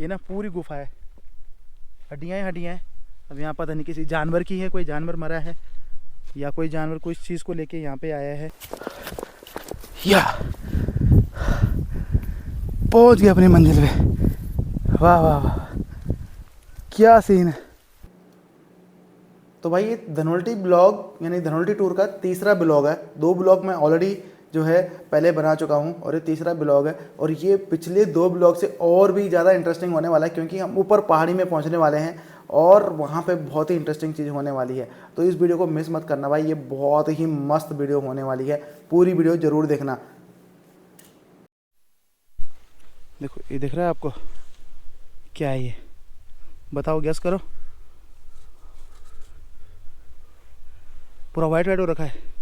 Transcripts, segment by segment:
ये ना पूरी गुफा है, हड्डियाँ ही हड्डियाँ हैं। अब यहाँ पता नहीं किसी जानवर की है, कोई जानवर मरा है या कोई जानवर कोई चीज़ को लेके यहाँ पे आया है। या पहुँच गए अपनी मंजिल पे। वाह वाह वाह, क्या सीन है। तो भाई ये धनोल्टी ब्लॉग यानी धनोल्टी टूर का तीसरा ब्लॉग है। 2 ब्लॉग मैं ऑलरेडी जो है पहले बना चुका हूँ और ये तीसरा ब्लॉग है। और ये पिछले 2 ब्लॉग से और भी ज़्यादा इंटरेस्टिंग होने वाला है, क्योंकि हम ऊपर पहाड़ी में पहुँचने वाले हैं और वहाँ पे बहुत ही इंटरेस्टिंग चीज़ होने वाली है। तो इस वीडियो को मिस मत करना भाई, ये बहुत ही मस्त वीडियो होने वाली है। पूरी वीडियो ज़रूर देखना। देखो ये दिख रहा है आपको, क्या है ये, बताओ, गैस करो। पूरा वाइट वाइट हो रखा है।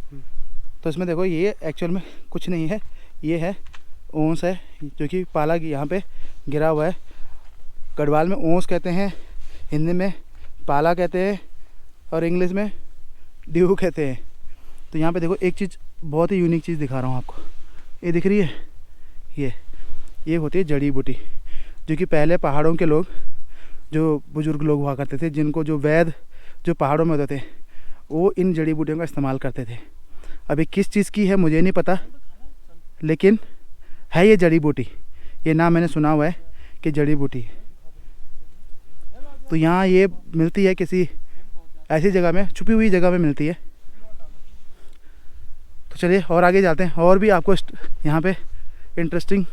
तो इसमें देखो ये एक्चुअल में कुछ नहीं है, ये है ओंस है, जो कि पाला यहाँ पे गिरा हुआ है। गढ़वाल में ओंस कहते हैं, हिंदी में पाला कहते हैं और इंग्लिश में ड्यू कहते हैं। तो यहाँ पे देखो एक चीज़, बहुत ही यूनिक चीज़ दिखा रहा हूँ आपको। ये दिख रही है, ये होती है जड़ी बूटी, जो कि पहले पहाड़ों के लोग, जो बुज़ुर्ग लोग हुआ करते थे, जिनको जो वैद्य जो पहाड़ों में होते थे, वो इन जड़ी बूटियों का इस्तेमाल करते थे। अभी किस चीज़ की है मुझे नहीं पता, लेकिन है ये जड़ी बूटी। ये नाम मैंने सुना हुआ है कि जड़ी बूटी है। तो यहाँ ये मिलती है किसी ऐसी जगह में, छुपी हुई जगह में मिलती है। तो चलिए और आगे जाते हैं, और भी आपको यहाँ पे इंटरेस्टिंग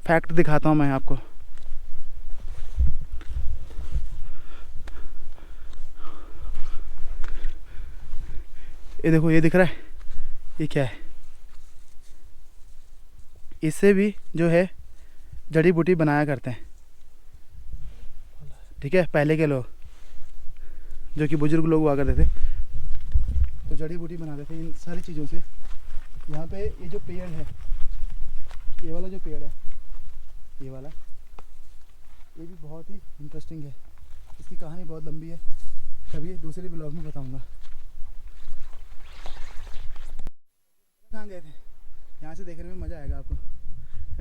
फैक्ट दिखाता हूँ मैं आपको। ये देखो, ये दिख रहा है, ये क्या है? इससे भी जो है जड़ी बूटी बनाया करते हैं, ठीक है। पहले के लोग, जो कि बुजुर्ग लोग हुआ करते थे, तो जड़ी बूटी बनाते थे इन सारी चीज़ों से। यहाँ पे ये जो पेड़ है, ये वाला जो पेड़ है, ये वाला, ये भी बहुत ही इंटरेस्टिंग है। इसकी कहानी बहुत लंबी है, कभी दूसरे ब्लॉग में बताऊँगा। कहाँ गए थे? यहाँ से देखने में मज़ा आएगा आपको।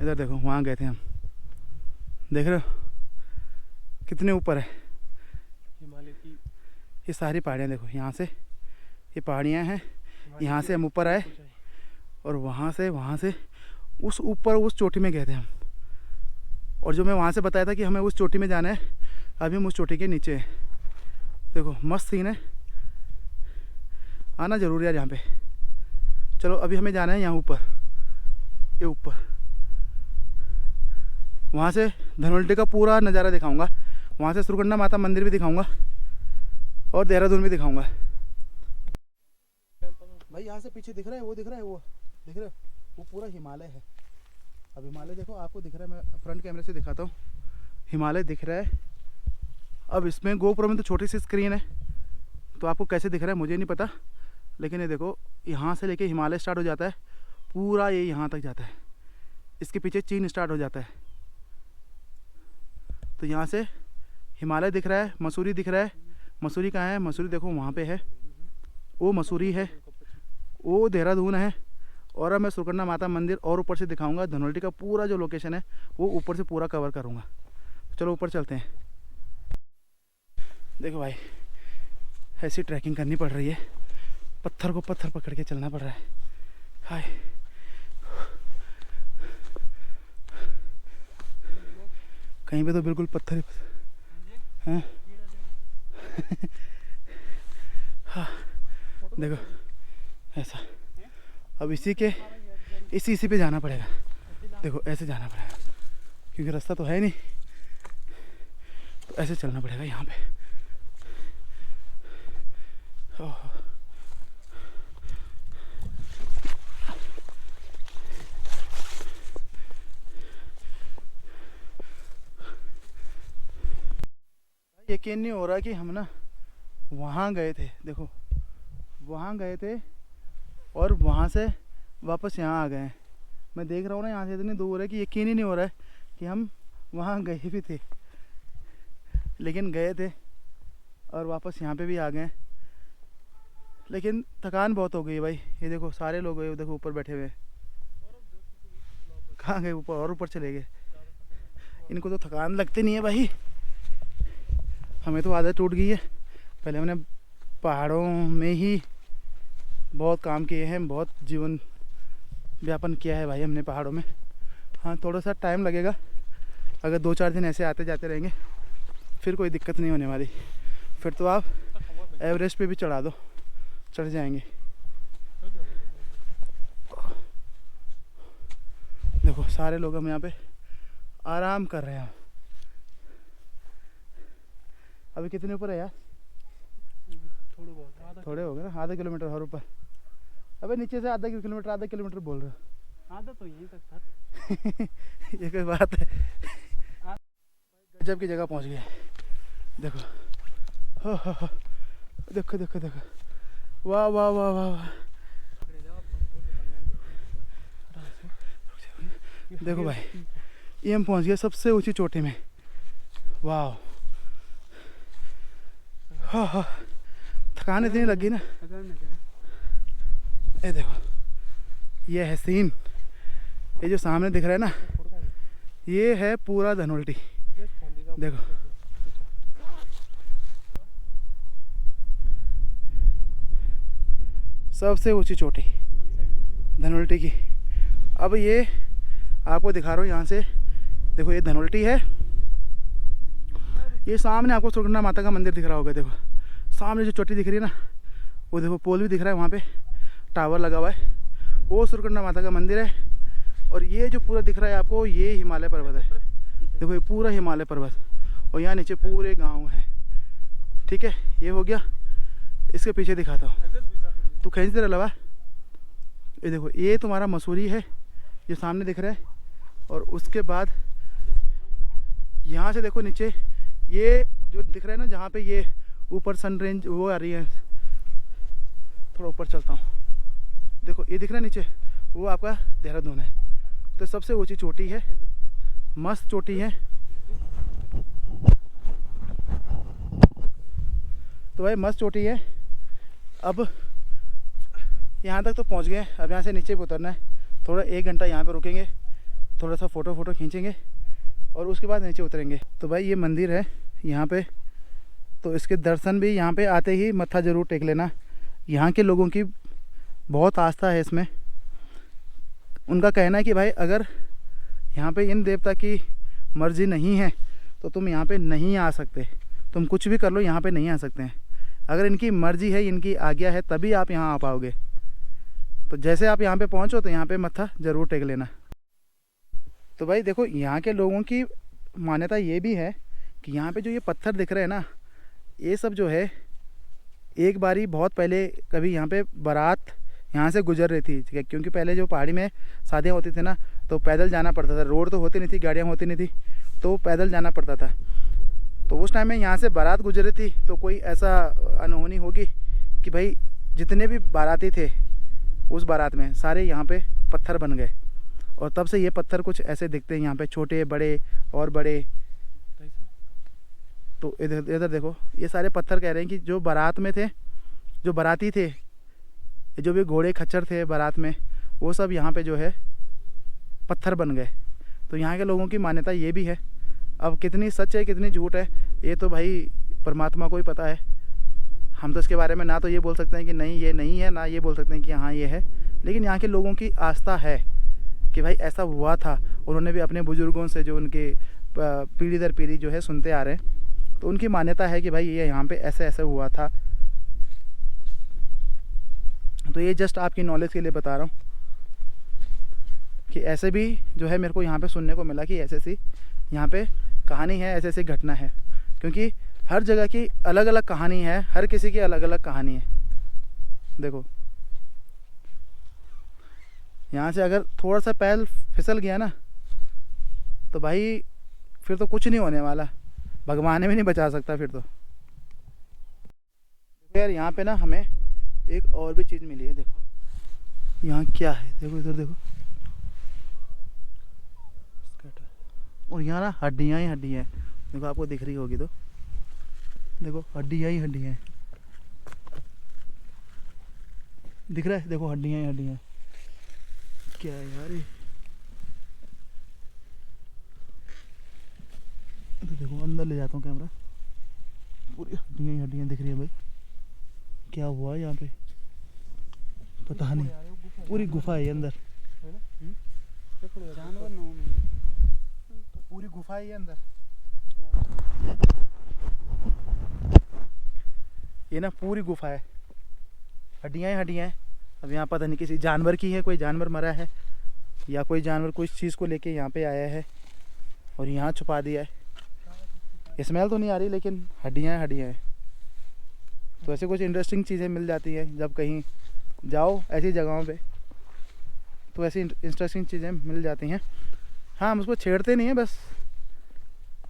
इधर देखो, वहाँ गए थे हम, देख रहे हो कितने ऊपर है हिमालय की ये सारी पहाड़ियाँ। देखो यहाँ से ये पहाड़ियाँ हैं, यहाँ से हम ऊपर आए और वहाँ से उस ऊपर उस चोटी में गए थे हम। और जो मैं वहाँ से बताया था कि हमें उस चोटी में जाना है, अभी हम उस चोटी के नीचे हैं। देखो मस्त सीन है, आना ज़रूर यार यहाँ पे। चलो अभी हमें जाना है यहाँ ऊपर, ये ऊपर। वहाँ से धनोल्टी का पूरा नज़ारा दिखाऊंगा, वहाँ से सुरकंडा माता मंदिर भी दिखाऊंगा और देहरादून भी दिखाऊंगा। भाई यहाँ से पीछे दिख रहा है, वो दिख रहा है, वो दिख रहा है, वो पूरा हिमालय है। अब हिमालय देखो, आपको दिख रहा है, मैं फ्रंट कैमरे से दिखाता हूँ। हिमालय दिख रहा है। अब इसमें गोप्रो में तो छोटी सी स्क्रीन है, तो आपको कैसे दिख रहा है मुझे नहीं पता, लेकिन ये देखो यहाँ से लेके हिमालय स्टार्ट हो जाता है, पूरा ये यहाँ तक जाता है। इसके पीछे चीन स्टार्ट हो जाता है। तो यहाँ से हिमालय दिख रहा है, मसूरी दिख रहा है। मसूरी कहाँ है? मसूरी देखो वहाँ पे है, वो मसूरी है, वो देहरादून है। और अब मैं सुरकंडा माता मंदिर और ऊपर से दिखाऊंगा। धनोल्टी का पूरा जो लोकेशन है वो ऊपर से पूरा कवर करूँगा। चलो ऊपर चलते हैं। देखो भाई, ऐसी ट्रैकिंग करनी पड़ रही है, पत्थर को पत्थर पकड़ के चलना पड़ रहा है। हाय, कहीं पे तो बिल्कुल पत्थर ही हैं। हाँ देखो ऐसा, अब इसी पे जाना पड़ेगा। देखो ऐसे जाना पड़ेगा, क्योंकि रास्ता तो है नहीं, तो ऐसे चलना पड़ेगा यहाँ पे। यकीन नहीं हो रहा कि हम ना वहाँ गए थे। देखो वहाँ गए थे और वहाँ से वापस यहाँ आ गए हैं। मैं देख रहा हूँ ना यहाँ से इतनी दूर है कि यकीन ही नहीं हो रहा है कि हम वहाँ गए भी थे, लेकिन गए थे और वापस यहाँ पे भी आ गए। लेकिन थकान बहुत हो गई है भाई। ये देखो सारे लोग गए, देखो ऊपर बैठे हुए हैं। कहाँ गए? ऊपर और ऊपर चले गए। इनको तो थकान लगती नहीं है भाई, हमें तो आदत टूट गई है। पहले हमने पहाड़ों में ही बहुत काम किए हैं, बहुत जीवन व्यापन किया है भाई हमने पहाड़ों में। हाँ थोड़ा सा टाइम लगेगा, अगर 2-4 दिन ऐसे आते जाते रहेंगे फिर कोई दिक्कत नहीं होने वाली। फिर तो आप एवरेस्ट पे भी चढ़ जाएंगे। देखो सारे लोग हम यहाँ पे आराम कर रहे हैं। अभी कितने ऊपर है यार? थोड़े हो गए ना, आधा किलोमीटर और ऊपर। अबे नीचे से आधा किलोमीटर बोल रहे हो? आधा तो यहीं तक था। ये कोई बात है? गजब की जगह पहुंच गए। देखो हो देखो देखो देखो, वाह वाह वाह वाह वाह। देखो भाई ये हम पहुंच गए सबसे ऊंची चोटी में। वाह हाँ हाँ, थकान इतनी लगी ना। ये देखो ये है सीन, ये जो सामने दिख रहा है ना, ये है पूरा धनोल्टी। देखो सबसे ऊंची चोटी धनोल्टी की। अब ये आपको दिखा रहा हूँ यहाँ से। देखो ये धनोल्टी है, ये सामने आपको सुरकंडा माता का मंदिर दिख रहा होगा। देखो सामने जो चोटी दिख रही है ना, वो देखो पोल भी दिख रहा है, वहाँ पे टावर लगा हुआ है, वो सुरकंडा माता का मंदिर है। और ये जो पूरा दिख रहा है आपको, ये हिमालय पर्वत है। देखो ये पूरा हिमालय पर्वत, और यहाँ नीचे पूरे गांव हैं। ठीक है, ये हो गया। इसके पीछे दिखाता हूँ, तो खींचते रहा। ये देखो ये तुम्हारा मसूरी है, ये सामने दिख रहा है। और उसके बाद यहाँ से देखो नीचे, ये जो दिख रहा है ना, जहाँ पे ये ऊपर सन रेंज वो आ रही है, थोड़ा ऊपर चलता हूँ। देखो ये दिख रहा है नीचे, वो आपका देहरादून है। तो सबसे ऊंची चोटी है, मस्त चोटी है। तो भाई मस्त चोटी है। अब यहाँ तक तो पहुँच गए, अब यहाँ से नीचे भी उतरना है। थोड़ा 1 घंटा यहाँ पे रुकेंगे, थोड़ा सा फ़ोटो खींचेंगे और उसके बाद नीचे उतरेंगे। तो भाई ये मंदिर है यहाँ पे, तो इसके दर्शन भी यहाँ पे आते ही मत्था ज़रूर टेक लेना। यहाँ के लोगों की बहुत आस्था है इसमें। उनका कहना है कि भाई अगर यहाँ पे इन देवता की मर्ज़ी नहीं है तो तुम यहाँ पे नहीं आ सकते, तुम कुछ भी कर लो यहाँ पे नहीं आ सकते हैं। अगर इनकी मर्ज़ी है, इनकी आज्ञा है, तभी आप यहाँ आ पाओगे। तो जैसे आप यहाँ पे पहुँचो तो यहाँ पे मत्था ज़रूर टेक लेना। तो भाई देखो यहाँ के लोगों की मान्यता ये भी है कि यहाँ पे जो ये पत्थर दिख रहे हैं ना, ये सब जो है एक बारी बहुत पहले कभी यहाँ पे बारात यहाँ से गुजर रही थी। क्योंकि पहले जो पहाड़ी में शादियाँ होती थी ना, तो पैदल जाना पड़ता था, रोड तो होती नहीं थी, गाड़ियाँ होती नहीं थी, तो पैदल जाना पड़ता था। तो उस टाइम में यहाँ से बारात गुजर रही थी, तो कोई ऐसा अनहोनी होगी कि भाई जितने भी बाराती थे उस बारात में सारे यहाँ पे पत्थर बन गए। और तब से ये पत्थर कुछ ऐसे दिखते हैं यहाँ पे, छोटे बड़े और बड़े। तो इधर देखो, ये सारे पत्थर कह रहे हैं कि जो बारात में थे, जो बाराती थे, जो भी घोड़े खच्चर थे बारात में, वो सब यहाँ पे जो है पत्थर बन गए। तो यहाँ के लोगों की मान्यता ये भी है। अब कितनी सच है कितनी झूठ है, ये तो भाई परमात्मा को ही पता है। हम तो इसके बारे में ना तो ये बोल सकते हैं कि नहीं ये नहीं है, ना ये बोल सकते हैं कि हाँ ये है। लेकिन यहाँ के लोगों की आस्था है कि भाई ऐसा हुआ था। उन्होंने भी अपने बुज़ुर्गों से जो उनके पीढ़ी दर पीढ़ी जो है सुनते आ रहे हैं, तो उनकी मान्यता है कि भाई ये यहाँ पे ऐसे ऐसे हुआ था। तो ये जस्ट आपकी नॉलेज के लिए बता रहा हूँ कि ऐसे भी जो है मेरे को यहाँ पे सुनने को मिला कि ऐसे ऐसी यहाँ पे कहानी है, ऐसे ऐसी घटना है। क्योंकि हर जगह की अलग अलग कहानी है, हर किसी की अलग अलग कहानी है। देखो यहाँ से अगर थोड़ा सा पैर फिसल गया ना, तो भाई फिर तो कुछ नहीं होने वाला, भगवान भी नहीं बचा सकता फिर तो। यार यहाँ पे ना हमें एक और भी चीज़ मिली है। देखो यहाँ क्या है, देखो इधर देखो, और यहाँ ना हड्डियाँ ही हड्डियाँ हैं। देखो आपको दिख रही होगी तो, देखो हड्डियाँ ही हड्डियाँ हैं, दिख रहा है? देखो हड्डियाँ ही हड्डियाँ हैं। क्या है यार ये? तो देखो अंदर ले जाता हूँ कैमरा, पूरी हड्डियाँ ही हड्डियाँ दिख रही है भाई। क्या हुआ यहाँ पे पता नहीं, पूरी गुफा है ये अंदर, जानवर ना पूरी गुफा है ये अंदर। ये ना पूरी गुफा है, हड्डियाँ ही हड्डियाँ हैं। अब यहाँ पता नहीं किसी जानवर की है, कोई जानवर मरा है या कोई जानवर कोई चीज़ को लेके यहाँ पे आया है और यहाँ छुपा दिया है। स्मेल तो नहीं आ रही लेकिन हड्डियाँ हड्डियाँ हैं। तो ऐसे कुछ इंटरेस्टिंग चीज़ें मिल जाती हैं जब कहीं जाओ ऐसी जगहों पे, तो ऐसी इंटरेस्टिंग चीज़ें मिल जाती हैं। हाँ, हम उसको छेड़ते नहीं हैं, बस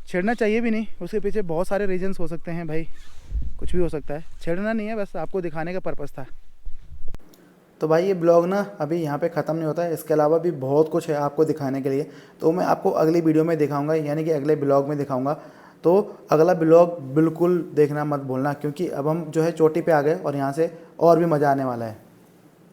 छेड़ना चाहिए भी नहीं। उसके पीछे बहुत सारे रीजंस हो सकते हैं भाई, कुछ भी हो सकता है, छेड़ना नहीं है, बस आपको दिखाने का पर्पज़ था। तो भाई ये ब्लॉग ना अभी यहाँ पे ख़त्म नहीं होता है, इसके अलावा भी बहुत कुछ है आपको दिखाने के लिए। तो मैं आपको अगली वीडियो में दिखाऊंगा, यानी कि अगले ब्लॉग में दिखाऊंगा। तो अगला ब्लॉग बिल्कुल देखना मत भूलना, क्योंकि अब हम जो है चोटी पे आ गए और यहाँ से और भी मज़ा आने वाला है।